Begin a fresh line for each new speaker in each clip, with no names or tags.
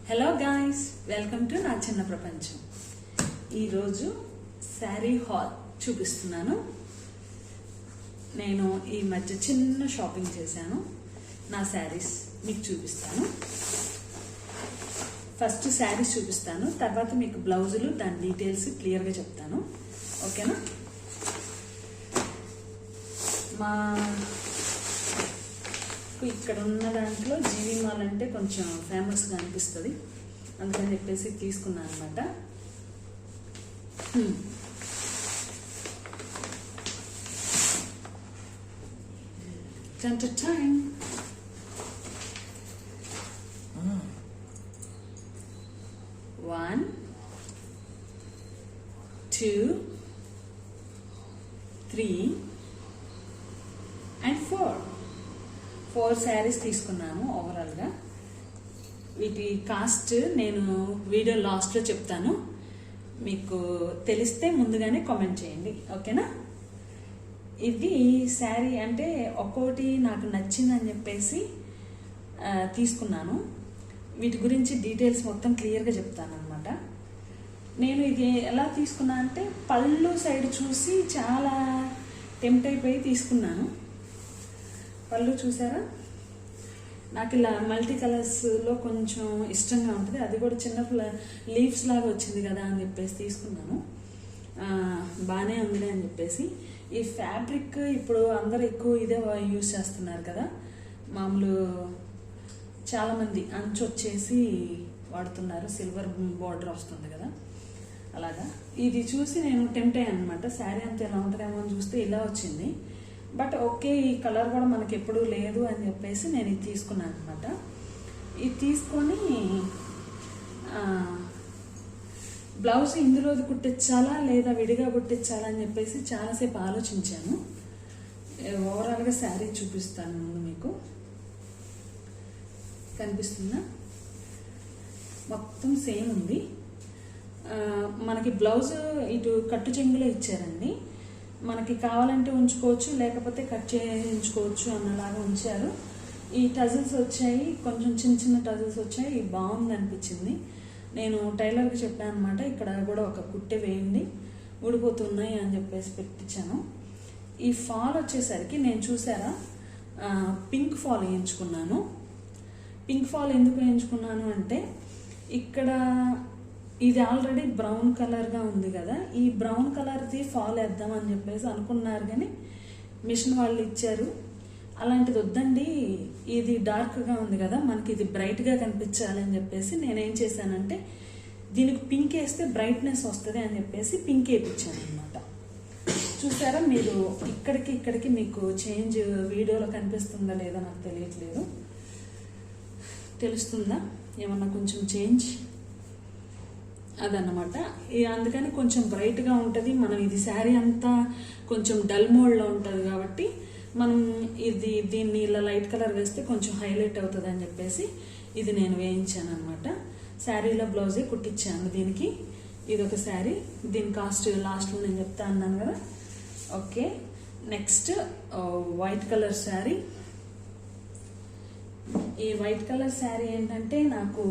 Hello guys, welcome to నా చిన్న ప్రపంచం. ఈరోజు శారీ హాల్ చూపిస్తున్నాను. నేను ఈ మధ్య చిన్న షాపింగ్ చేశాను. నా శారీస్ మీకు చూపిస్తాను. ఫస్ట్ శారీస్ చూపిస్తాను, తర్వాత మీకు బ్లౌజులు దాని డీటెయిల్స్ క్లియర్గా చెప్తాను. ఓకేనా? మా ఇక్కడ ఉన్న దాంట్లో జీవి మాల్ అంటే కొంచెం ఫేమస్గా అనిపిస్తుంది, అందుకని చెప్పేసి తీసుకున్నాను అనమాట. టైం 1 2 3 and 4 శారీస్ తీసుకున్నాను ఓవరాల్గా. వీటి కాస్ట్ నేను వీడియో లాస్ట్లో చెప్తాను, మీకు తెలిస్తే ముందుగానే కామెంట్ చేయండి. ఓకేనా? ఇది శారీ అంటే ఒక్కోటి నాకు నచ్చిందని చెప్పేసి తీసుకున్నాను. వీటి గురించి డీటెయిల్స్ మొత్తం క్లియర్గా చెప్తాను అనమాట. నేను ఇది ఎలా తీసుకున్నా అంటే పళ్ళు సైడ్ చూసి చాలా టెంప్ట్ అయిపోయి తీసుకున్నాను. పళ్ళు చూసారా? నాకు ఇలా మల్టీ కలర్స్లో కొంచెం ఇష్టంగా ఉంటుంది. అది కూడా చిన్న లీవ్స్ లాగా వచ్చింది కదా అని చెప్పేసి తీసుకున్నాను. బాగానే ఉంది అని చెప్పేసి. ఈ ఫ్యాబ్రిక్ ఇప్పుడు అందరూ ఎక్కువ ఇదే యూజ్ చేస్తున్నారు కదా. మామూలు చాలామంది అంచు వచ్చేసి వాడుతున్నారు, సిల్వర్ బార్డర్ వస్తుంది కదా, అలాగా. ఇది చూసి నేను టెంప్ట్ అయ్యాను అనమాట. శారీ అంతా ఎలా ఉంటుందేమో అని చూస్తే ఇలా వచ్చింది. బట్ ఓకే, ఈ కలర్ కూడా మనకి ఎప్పుడూ లేదు అని చెప్పేసి నేను ఇది తీసుకున్నాను అనమాట. ఇది తీసుకొని బ్లౌజ్ ఇందులోది కుట్టించాలా లేదా విడిగా కుట్టించాలా అని చెప్పేసి చాలాసేపు ఆలోచించాను. ఓవరాల్గా శారీ చూపిస్తాను ముందు మీకు. కనిపిస్తుందా? మొత్తం సేమ్ ఉంది. మనకి బ్లౌజ్ ఇటు కట్టు చెంగులో ఇచ్చారండి. మనకి కావాలంటే ఉంచుకోవచ్చు, లేకపోతే కట్ చేయించుకోవచ్చు అన్నలాగా ఉంచారు. ఈ టజిల్స్ వచ్చాయి, కొంచెం చిన్న చిన్న టజిల్స్ వచ్చాయి. బాగుంది అనిపించింది. నేను టైలర్కి చెప్పాను అనమాట, ఇక్కడ కూడా ఒక కుట్టె వేయండి, ఊడిపోతున్నాయి అని చెప్పేసి పెట్టించాను. ఈ ఫాల్ వచ్చేసరికి నేను చూసారా పింక్ ఫాల్ వేయించుకున్నాను. పింక్ ఫాల్ ఎందుకు వేయించుకున్నాను అంటే ఇక్కడ ఇది ఆల్రెడీ బ్రౌన్ కలర్గా ఉంది కదా, ఈ బ్రౌన్ కలర్ది ఫాల్ వేద్దామని చెప్పేసి అనుకున్నారు, కానీ మిషన్ వాళ్ళు ఇచ్చారు అలాంటిది వద్దండి, ఇది డార్క్గా ఉంది కదా, మనకి ఇది బ్రైట్గా కనిపించాలి అని చెప్పేసి నేనేం చేశానంటే దీనికి పింక్ వేస్తే బ్రైట్నెస్ వస్తుంది అని చెప్పేసి పింక్ వేయించాను అనమాట. చూసారా మీరు? ఇక్కడికి మీకు చేంజ్ వీడియోలో కనిపిస్తుందా లేదా నాకు తెలియట్లేదు. తెలుస్తుందా ఏమన్నా కొంచెం చేంజ్? అదన్నమాట. అందుకని కొంచెం బ్రైట్గా ఉంటుంది. మనం ఇది శారీ అంతా కొంచెం డల్ మోడ్లో ఉంటుంది కాబట్టి మనం దీన్ని ఇలా లైట్ కలర్ వేస్తే కొంచెం హైలైట్ అవుతుంది అని చెప్పేసి ఇది నేను వేయించాను అనమాట. శారీలో బ్లౌజే కుట్టించాను దీనికి. ఇది ఒక శారీ, దీని కాస్ట్ లాస్ట్లో నేను చెప్తా అన్నాను కదా. Okay, next white colour sari. ఈ వైట్ కలర్ శారీ ఏంటంటే నాకు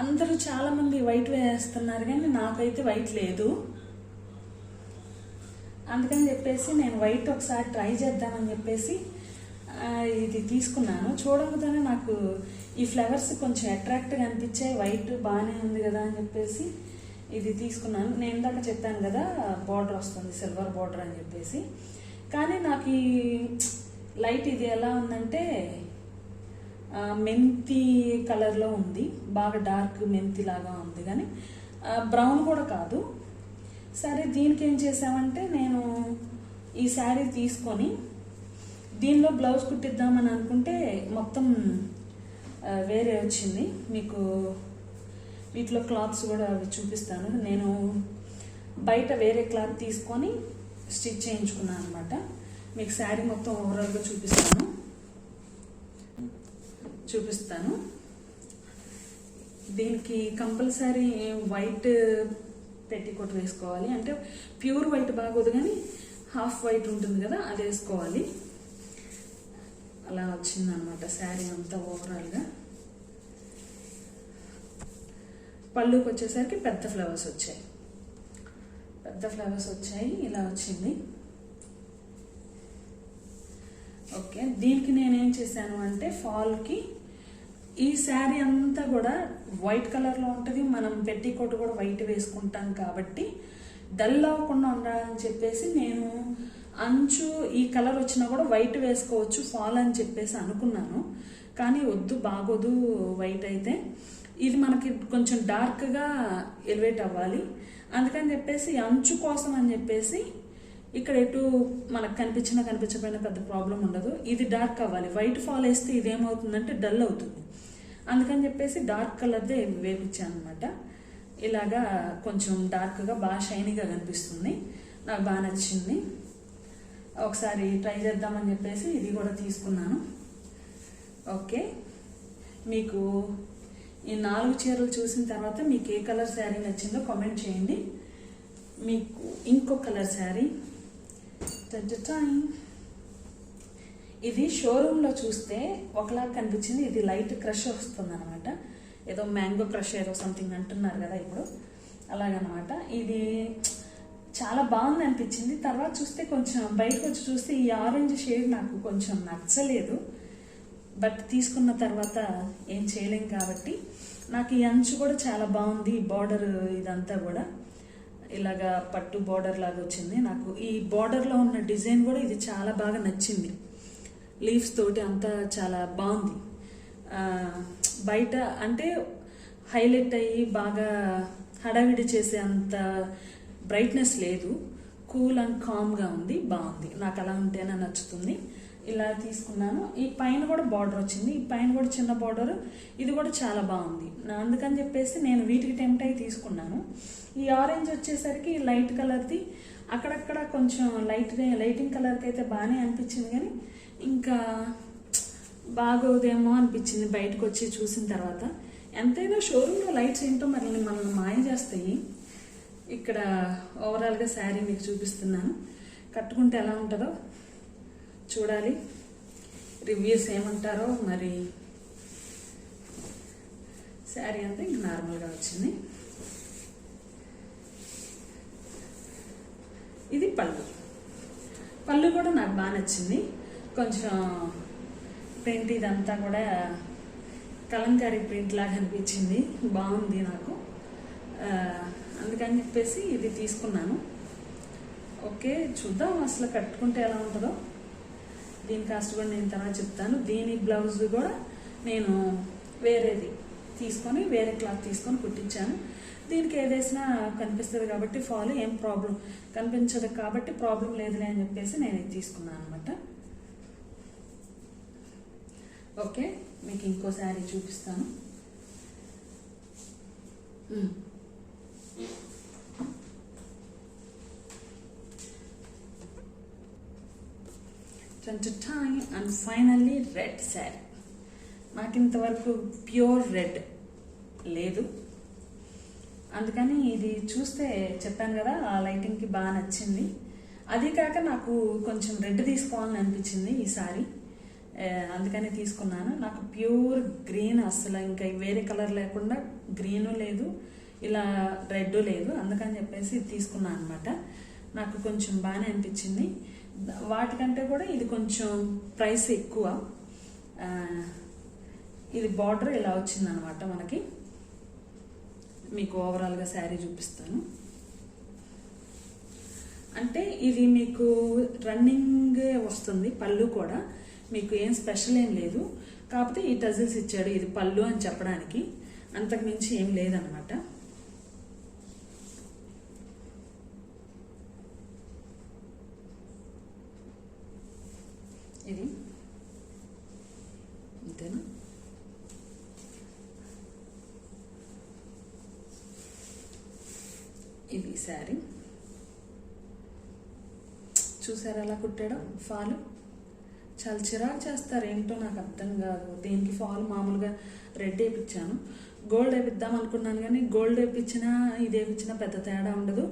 అందరూ చాలామంది వైట్ వేస్తున్నారు, కానీ నాకైతే వైట్ లేదు. అందుకని చెప్పేసి నేను వైట్ ఒకసారి ట్రై చేద్దామని చెప్పేసి ఇది తీసుకున్నాను. చూడకపోతేనే నాకు ఈ ఫ్లవర్స్ కొంచెం అట్రాక్ట్గా అనిపించాయి. వైట్ బాగానే ఉంది కదా అని చెప్పేసి ఇది తీసుకున్నాను. నేను ఇందాక చెప్పాను కదా బార్డర్ వస్తుంది, సిల్వర్ బార్డర్ అని చెప్పేసి. కానీ నాకు ఈ లైట్ ఇది ఎలా ఉందంటే మెంతి కలర్లో ఉంది, బాగా డార్క్ మెంతి లాగా ఉంది, కానీ బ్రౌన్ కూడా కాదు. సరే, దీనికి ఏం చేసామంటే నేను ఈ శారీ తీసుకొని దీనిలో బ్లౌజ్ కుట్టిద్దామని అనుకుంటే మొత్తం వేరే వచ్చింది. మీకు వీటిలో క్లాత్స్ కూడా అవి చూపిస్తాను. నేను బయట వేరే క్లాత్ తీసుకొని స్టిచ్ చేయించుకున్నాను అనమాట. మీకు శారీ మొత్తం ఓవరాల్గా చూపిస్తాను. దీనికి కంపల్సరీ వైట్ పెట్టికోట్ వేసుకోవాలి. అంటే ప్యూర్ వైట్ బాగోదు, కానీ హాఫ్ వైట్ ఉంటుంది కదా, అది వేసుకోవాలి. అలా వచ్చిందనమాట శారీ అంతా ఓవరాల్గా. పళ్ళుకి వచ్చేసరికి పెద్ద ఫ్లవర్స్ వచ్చాయి. ఇలా వచ్చింది. ఓకే, దీనికి నేనేం చేశాను అంటే ఫాల్కి ఈ శారీ అంతా కూడా వైట్ కలర్లో ఉంటుంది. మనం పెట్టికోట్ కూడా వైట్ వేసుకుంటాం కాబట్టి డల్ అవ్వకుండా ఉండాలని చెప్పేసి నేను అంచు ఈ కలర్ వచ్చినా కూడా వైట్ వేసుకోవచ్చు ఫాల్ అని చెప్పేసి అనుకున్నాను. కానీ వద్దు, బాగోదు వైట్ అయితే. ఇది మనకి కొంచెం డార్క్గా ఎలివేట్ అవ్వాలి. అందుకని చెప్పేసి అంచు కోసం అని చెప్పేసి ఇక్కడ ఎటు మనకు కనిపించకపోయినా పెద్ద ప్రాబ్లం ఉండదు. ఇది డార్క్ అవ్వాలి. వైట్ ఫాల్ వేస్తే ఇదేమవుతుందంటే డల్ అవుతుంది. అందుకని చెప్పేసి డార్క్ కలర్దే వేపించాను అనమాట. ఇలాగా కొంచెం డార్క్గా బాగా షైనీగా కనిపిస్తుంది. నాకు బాగా నచ్చింది. ఒకసారి ట్రై చేద్దామని చెప్పేసి ఇది కూడా తీసుకున్నాను. ఓకే, మీకు ఈ 4 చీరలు చూసిన తర్వాత మీకు ఏ కలర్ శారీ నచ్చిందో కామెంట్ చేయండి. మీకు ఇంకో కలర్ శారీ ఇది షోరూంలో చూస్తే ఒకలాగా కనిపించింది. ఇది లైట్ క్రష్ వస్తుంది అనమాట. ఏదో మ్యాంగో క్రష్ ఏదో సంథింగ్ అంటున్నారు కదా ఇప్పుడు, అలాగనమాట. ఇది చాలా బాగుంది అనిపించింది. తర్వాత చూస్తే కొంచెం బయటకు వచ్చి చూస్తే ఈ ఆరెంజ్ షేడ్ నాకు కొంచెం నచ్చలేదు. బట్ తీసుకున్న తర్వాత ఏం చేయలేం కాబట్టి నాకు ఈ అంచు కూడా చాలా బాగుంది. బార్డర్ ఇదంతా కూడా ఇలాగా పట్టు బార్డర్ లాగా వచ్చింది. నాకు ఈ బార్డర్లో ఉన్న డిజైన్ కూడా ఇది చాలా బాగా నచ్చింది. లీవ్స్ తోటి అంతా చాలా బాగుంది. బయట అంటే హైలైట్ అయ్యి బాగా హడావిడి చేసే అంత బ్రైట్నెస్ లేదు. కూల్ అండ్ కామ్గా ఉంది, బాగుంది. నాకు అలా ఉంటేనే నచ్చుతుంది. ఇలా తీసుకున్నాను. ఈ పైన కూడా బార్డర్ వచ్చింది. ఈ పైన కూడా చిన్న బార్డర్, ఇది కూడా చాలా బాగుంది. అందుకని చెప్పేసి నేను వీటికి టెంప్ట్ అయ్యి తీసుకున్నాను. ఈ ఆరెంజ్ వచ్చేసరికి లైట్ కలర్ది అక్కడక్కడ కొంచెం లైటింగ్ కలర్కి అయితే బాగానే అనిపించింది. కానీ ఇంకా బాగోదేమో అనిపించింది బయటకు వచ్చి చూసిన తర్వాత. ఎంతైనా షోరూంలో లైట్స్ ఏంటో మనల్ని మాయ చేస్తాయి. ఇక్కడ ఓవరాల్గా శారీ మీకు చూపిస్తున్నాను. కట్టుకుంటే ఎలా ఉంటుందో చూడాలి. రివ్యూస్ ఏమంటారో మరి. శారీ అంతా ఇంక నార్మల్గా వచ్చింది. ఇది పళ్ళు కూడా నాకు బాగా నచ్చింది. కొంచెం ప్రింట్ ఇదంతా కూడా కలంకారీ ప్రింట్ లాగా అనిపించింది. బాగుంది నాకు. అందుకని చెప్పేసి ఇది తీసుకున్నాను. ఓకే, చూద్దాం అసలు కట్టుకుంటే ఎలా ఉంటుందో. దీని కాస్ట్ కూడా నేను తర్వాత చెప్తాను. దీని బ్లౌజ్ కూడా నేను వేరేది తీసుకొని వేరే క్లాత్ తీసుకొని కుట్టించాను. దీనికి ఏదేసినా కనిపిస్తుంది కాబట్టి ఫాల్ ఏం ప్రాబ్లం కనిపించదు కాబట్టి ప్రాబ్లం లేదులే అని చెప్పేసి నేను ఇది తీసుకున్నాను అనమాట. ఓకే, మీకు ఇంకో శారీ చూపిస్తాను. And finally red sari. నాకు ఇంతవరకు ప్యూర్ రెడ్ లేదు. అందుకని ఇది చూస్తే చెప్పాను కదా, ఆ లైటింగ్కి బాగా నచ్చింది. అది కాక నాకు కొంచెం రెడ్ తీసుకోవాలని అనిపించింది ఈసారి. అందుకని తీసుకున్నాను. నాకు ప్యూర్ గ్రీన్, అసలు ఇంకా వేరే కలర్ లేకుండా గ్రీను లేదు, ఇలా రెడ్ లేదు. అందుకని చెప్పేసి తీసుకున్నాను అనమాట. నాకు కొంచెం బాగానే అనిపించింది. వాటికంటే కూడా ఇది కొంచెం ప్రైస్ ఎక్కువ. ఇది బార్డర్ ఇలా వచ్చిందనమాట మనకి. మీకు ఓవరాల్గా శారీ చూపిస్తాను. అంటే ఇది మీకు రన్నింగ్ వస్తుంది. పళ్ళు కూడా మీకు ఏం స్పెషల్ ఏం లేదు. కాకపోతే ఈ టజిల్స్ ఇచ్చాడు, ఇది పళ్ళు అని చెప్పడానికి. అంతకు మించి ఏం లేదనమాట. ఇది అంతేనా? ఇది శారీ చూసారా ఎలా కుట్టాడో. ఫాలు చాలా చిరాకు చేస్తారు, ఏంటో నాకు అర్థం కాదు. దీనికి ఫాల్ మామూలుగా రెడ్ వేయించాను. గోల్డ్ వేపిద్దాం అనుకున్నాను, కానీ గోల్డ్ వేయించినా ఇది వేయించినా పెద్ద తేడా ఉండదు.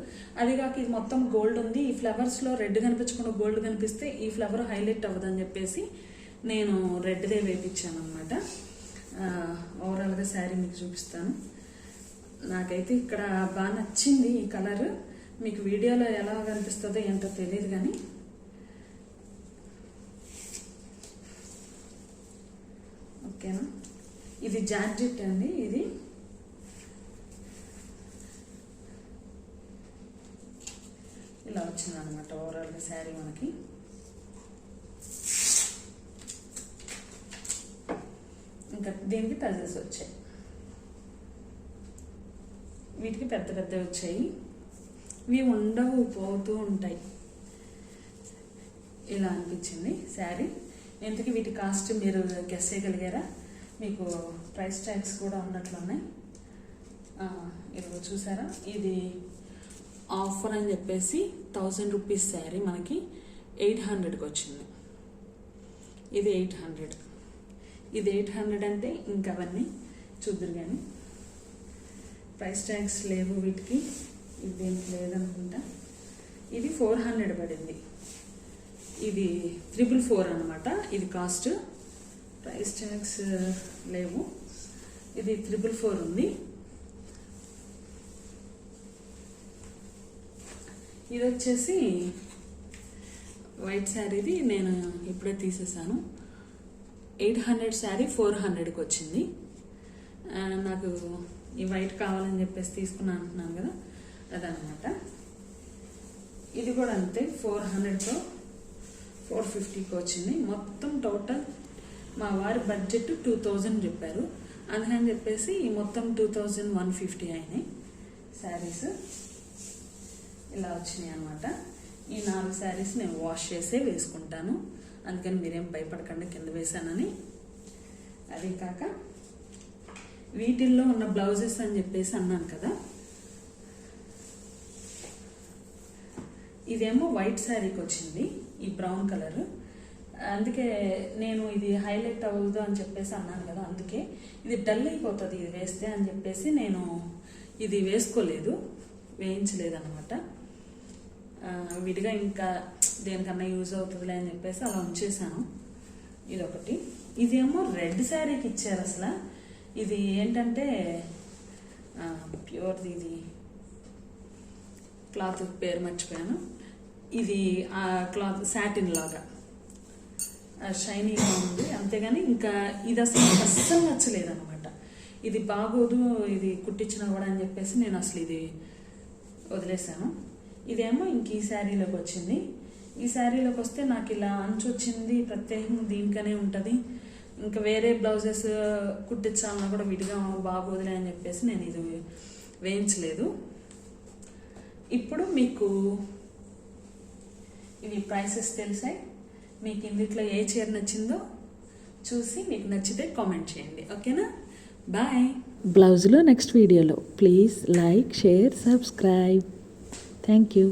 అది కాక ఇది మొత్తం గోల్డ్ ఉంది. ఈ ఫ్లవర్స్లో రెడ్ కనిపించకుండా గోల్డ్ కనిపిస్తే ఈ ఫ్లవర్ హైలైట్ అవ్వదని చెప్పేసి నేను రెడ్దే వేయించాను అనమాట. ఓవరాల్గా శారీ మీకు చూపిస్తాను. నాకైతే ఇక్కడ బాగా నచ్చింది ఈ కలర్. మీకు వీడియోలో ఎలా కనిపిస్తుందో ఏంటో తెలియదు కానీ ఓకేనా. ఇది జార్జెట్ అండి. ఇది ఇలా వచ్చింది అనమాట ఓవరాల్గా శారీ మనకి. ఇంకా దీనికి టజల్స్ వచ్చాయి, వీటికి పెద్ద పెద్ద వచ్చాయి. ఇవి ఉండవు, పోతూ ఉంటాయి. ఇలా అనిపించింది శారీ. ఇంతకీ వీటి కాస్ట్ మీరు గెస్ చేయగలిగారా? మీకు ప్రైస్ ట్యాగ్స్ కూడా ఉన్నట్లున్నాయి. ఇది చూసారా? ఇది ఆఫర్ అని చెప్పేసి 1000 రూపీస్ శారీ మనకి 800కి వచ్చింది. ఇది 800. ఇది 800 అంటే ఇంకా అవన్నీ చూద్దరు కానీ ప్రైస్ ట్యాగ్స్ లేవు వీటికి. ఇది దేనికి లేదనుకుంటా. ఇది 400 పడింది. ఇది 444 అనమాట. ఇది కాస్ట్. ప్రైస్ ట్యాగ్స్ లేవు. ఇది 444 ఉంది. ఇది వచ్చేసి వైట్ శారీది నేను ఇప్పుడే తీసేసాను. 800 శారీ 400కి వచ్చింది. నాకు ఈ వైట్ కావాలని చెప్పేసి తీసుకున్నాను అంటున్నాను కదా, అదనమాట. ఇది కూడా అంతే, 400తో 450కి వచ్చింది. మొత్తం టోటల్ మా వారి బడ్జెట్ 2000 చెప్పారు. అందుకని చెప్పేసి మొత్తం 2150 అయినాయి శారీస్. ఇలా వచ్చినాయి అనమాట. ఈ 4 శారీస్ నేను వాష్ చేసే వేసుకుంటాను, అందుకని మీరేం భయపడకండి కింద వేసానని. అది కాక వీటిల్లో ఉన్న బ్లౌజెస్ అని చెప్పేసి అన్నాను కదా, ఇదేమో వైట్ శారీకి వచ్చింది, ఈ బ్రౌన్ కలర్. అందుకే నేను ఇది హైలైట్ అవ్వదు అని చెప్పేసి అన్నాను కదా, అందుకే ఇది డల్ అయిపోతుంది ఇది వేస్తే అని చెప్పేసి నేను ఇది వేసుకోలేదు, వేయించలేదు అనమాట. విడిగా ఇంకా దేనికన్నా యూజ్ అవుతుందిలే అని చెప్పేసి అలా ఉంచేసాను. ఇదొకటి. ఇదేమో రెడ్ శారీకి ఇచ్చారు అసలు. ఇది ఏంటంటే ప్యూర్ది, ఇది క్లాత్ పేరు మర్చిపోయాను. ఇది ఆ క్లాత్ సాటిన్ లాగా షైనీగా ఉంది, అంతేగాని ఇంకా ఇది అస్సలు నచ్చలేదు అనమాట. ఇది బాగోదు, ఇది కుట్టించినా కూడా అని చెప్పేసి నేను అసలు ఇది వదిలేసాను. ఇదేమో ఇంక ఈ శారీలోకి వచ్చింది. ఈ శారీలోకి వస్తే నాకు ఇలా అంచు వచ్చింది, ప్రత్యేకంగా దీనికనే ఉంటుంది. ఇంకా వేరే బ్లౌజెస్ కుట్టించాలన్నా కూడా విడిగా బాగోదులే అని చెప్పేసి నేను ఇది వేయించలేదు. ఇప్పుడు మీకు ఇవి ప్రైసెస్ తెలిసాయి. మీకు ఇందులో ఏ చీర నచ్చిందో చూసి మీకు నచ్చితే కామెంట్ చేయండి. ఓకేనా? బాయ్. బ్లౌజ్లో నెక్స్ట్ వీడియోలో. Please like, share, subscribe. Thank you.